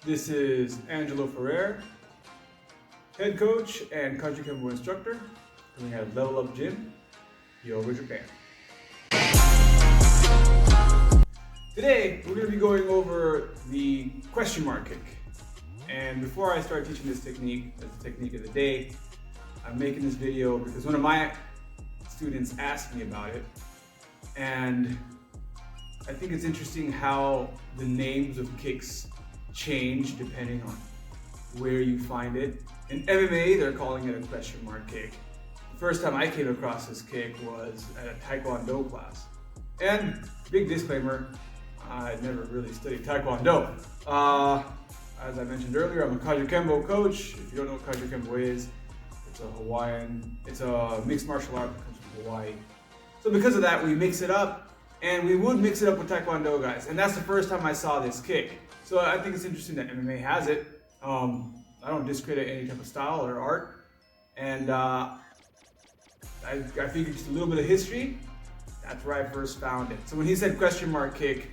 This is Angelo Ferrer, head coach and Kajukenbo instructor coming at Level Up Gym, Yoga, Japan. Today, we're going to be going over the question mark kick. And before I start teaching this technique as the technique of the day, I'm making this video because one of my students asked me about it. And I think it's interesting how the names of kicks change depending on where you find it. In MMA, they're calling it a question mark kick. The first time I came across this kick was at a Taekwondo class. And big disclaimer, I never really studied Taekwondo. As I mentioned earlier, I'm a Kajukenbo coach. If you don't know what Kajukenbo is, it's a mixed martial art that comes from Hawaii. So because of that, we mix it up, and we would mix it up with Taekwondo guys. And that's the first time I saw this kick. So I think it's interesting that MMA has it. I don't discredit any type of style or art. And I figured just a little bit of history, that's where I first found it. So when he said question mark kick,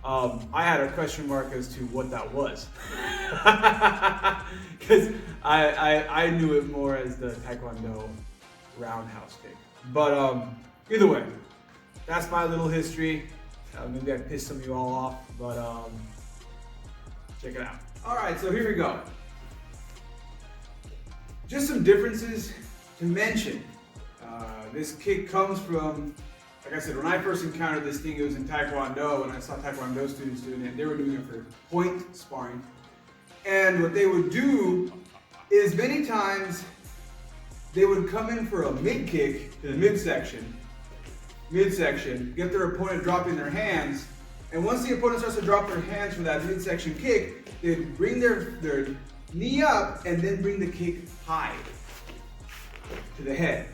I had a question mark as to what that was. Because I knew it more as the Taekwondo roundhouse kick. But either way, that's my little history. Maybe I pissed some of you all off, but check it out. All right, so here we go. Just some differences to mention. This kick comes from, like I said, when I first encountered this thing, it was in Taekwondo, and I saw Taekwondo students doing it. They were doing it for point sparring. And what they would do is many times they would come in for a mid kick to the midsection, get their opponent dropping their hands, and once the opponent starts to drop their hands for that midsection kick, they'd bring their knee up and then bring the kick high to the head.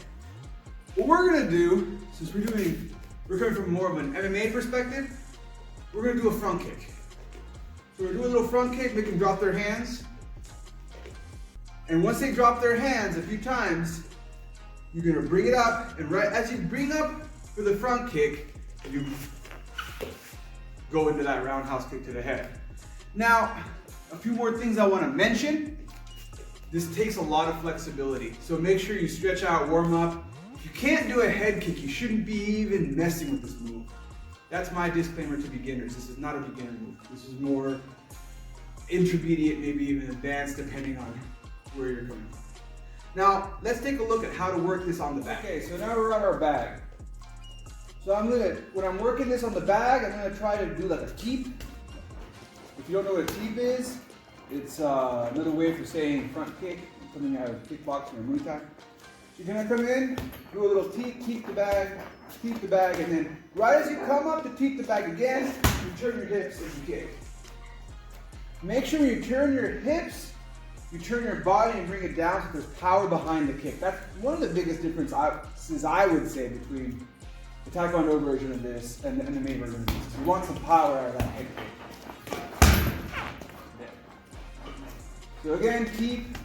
What we're gonna do, since we're coming from more of an MMA perspective, we're gonna do a front kick. So we're doing a little front kick, make them drop their hands. And once they drop their hands a few times, you're gonna bring it up, and right as you bring up for the front kick, you go into that roundhouse kick to the head. Now, a few more things I wanna mention. This takes a lot of flexibility, so make sure you stretch out, warm up. If you can't do a head kick, you shouldn't be even messing with this move. That's my disclaimer to beginners. This is not a beginner move. This is more intermediate, maybe even advanced, depending on where you're coming from. Now, let's take a look at how to work this on the back. Okay, so now we're on our bag. So when I'm working this on the bag, I'm gonna try to do like a teep. If you don't know what a teep is, it's another way for saying front kick, something out of kickboxing or Muay Thai. So you're gonna come in, do a little teep the bag, and then right as you come up to teep the bag again, you turn your hips as you kick. Make sure you turn your hips, you turn your body and bring it down so there's power behind the kick. That's one of the biggest differences I would say between the Taekwondo version of this and the MMA version of this. You want some power out of that head kick. So again, teep,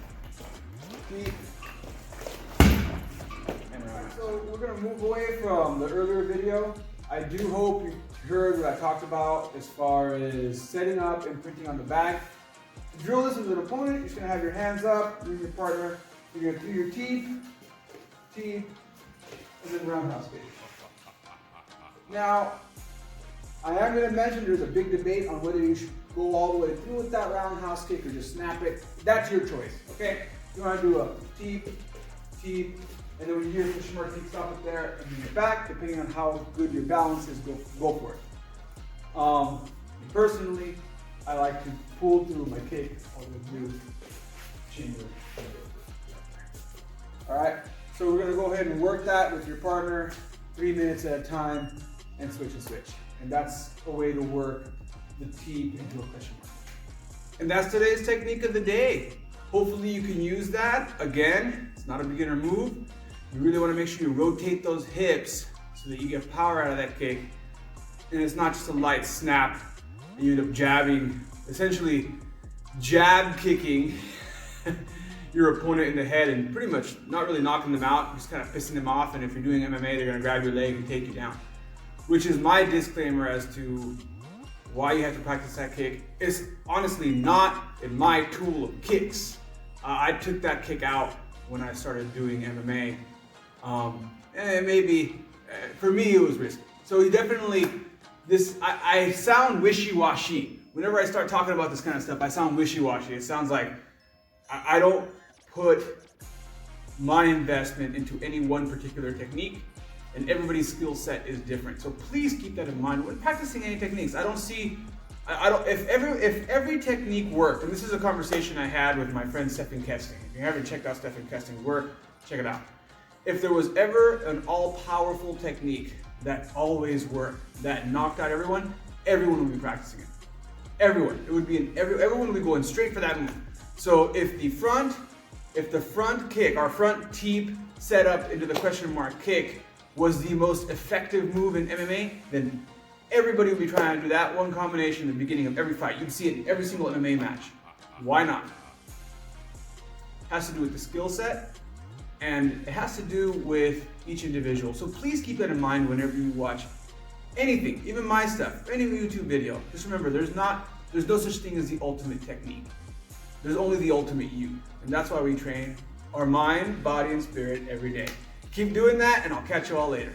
and right. So we're gonna move away from the earlier video. I do hope you heard what I talked about as far as setting up and printing on the back. To drill this with an opponent, you're just gonna have your hands up, you and your partner. You're gonna do your teep, and then roundhouse kick. Now, I am gonna mention there's a big debate on whether you should go all the way through with that roundhouse kick or just snap it. That's your choice, okay? You wanna do a teep, and then when you hear the question mark kick, stop it there and bring it back, depending on how good your balance is, go for it. Personally, I like to pull through my kick all the way through the chamber. All right, so we're gonna go ahead and work that with your partner 3 minutes at a time and switch. And that's a way to work the teep into a question mark. And that's today's technique of the day. Hopefully you can use that. Again, it's not a beginner move. You really want to make sure you rotate those hips so that you get power out of that kick. And it's not just a light snap and you end up jabbing, essentially jab kicking your opponent in the head and pretty much not really knocking them out, just kind of pissing them off. And if you're doing MMA, they're going to grab your leg and take you down. Which is my disclaimer as to why you have to practice that kick. It's honestly not in my tool of kicks. I took that kick out when I started doing MMA. And maybe, for me, it was risky. So you definitely, I sound wishy-washy. Whenever I start talking about this kind of stuff, I sound wishy-washy. It sounds like I don't put my investment into any one particular technique, and everybody's skill set is different. So please keep that in mind when practicing any techniques. If every technique worked, and this is a conversation I had with my friend Stephen Kesting. If you haven't checked out Stephen Kesting's work, check it out. If there was ever an all-powerful technique that always worked, that knocked out everyone would be practicing it. Everyone. It would be everyone would be going straight for that move. So if the front kick, our front teep set up into the question mark kick was the most effective move in MMA, then everybody would be trying to do that one combination at the beginning of every fight. You'd see it in every single MMA match. Why not? It has to do with the skill set, and it has to do with each individual. So please keep that in mind whenever you watch anything, even my stuff, any YouTube video. Just remember, there's no such thing as the ultimate technique. There's only the ultimate you. And that's why we train our mind, body, and spirit every day. Keep doing that, and I'll catch you all later.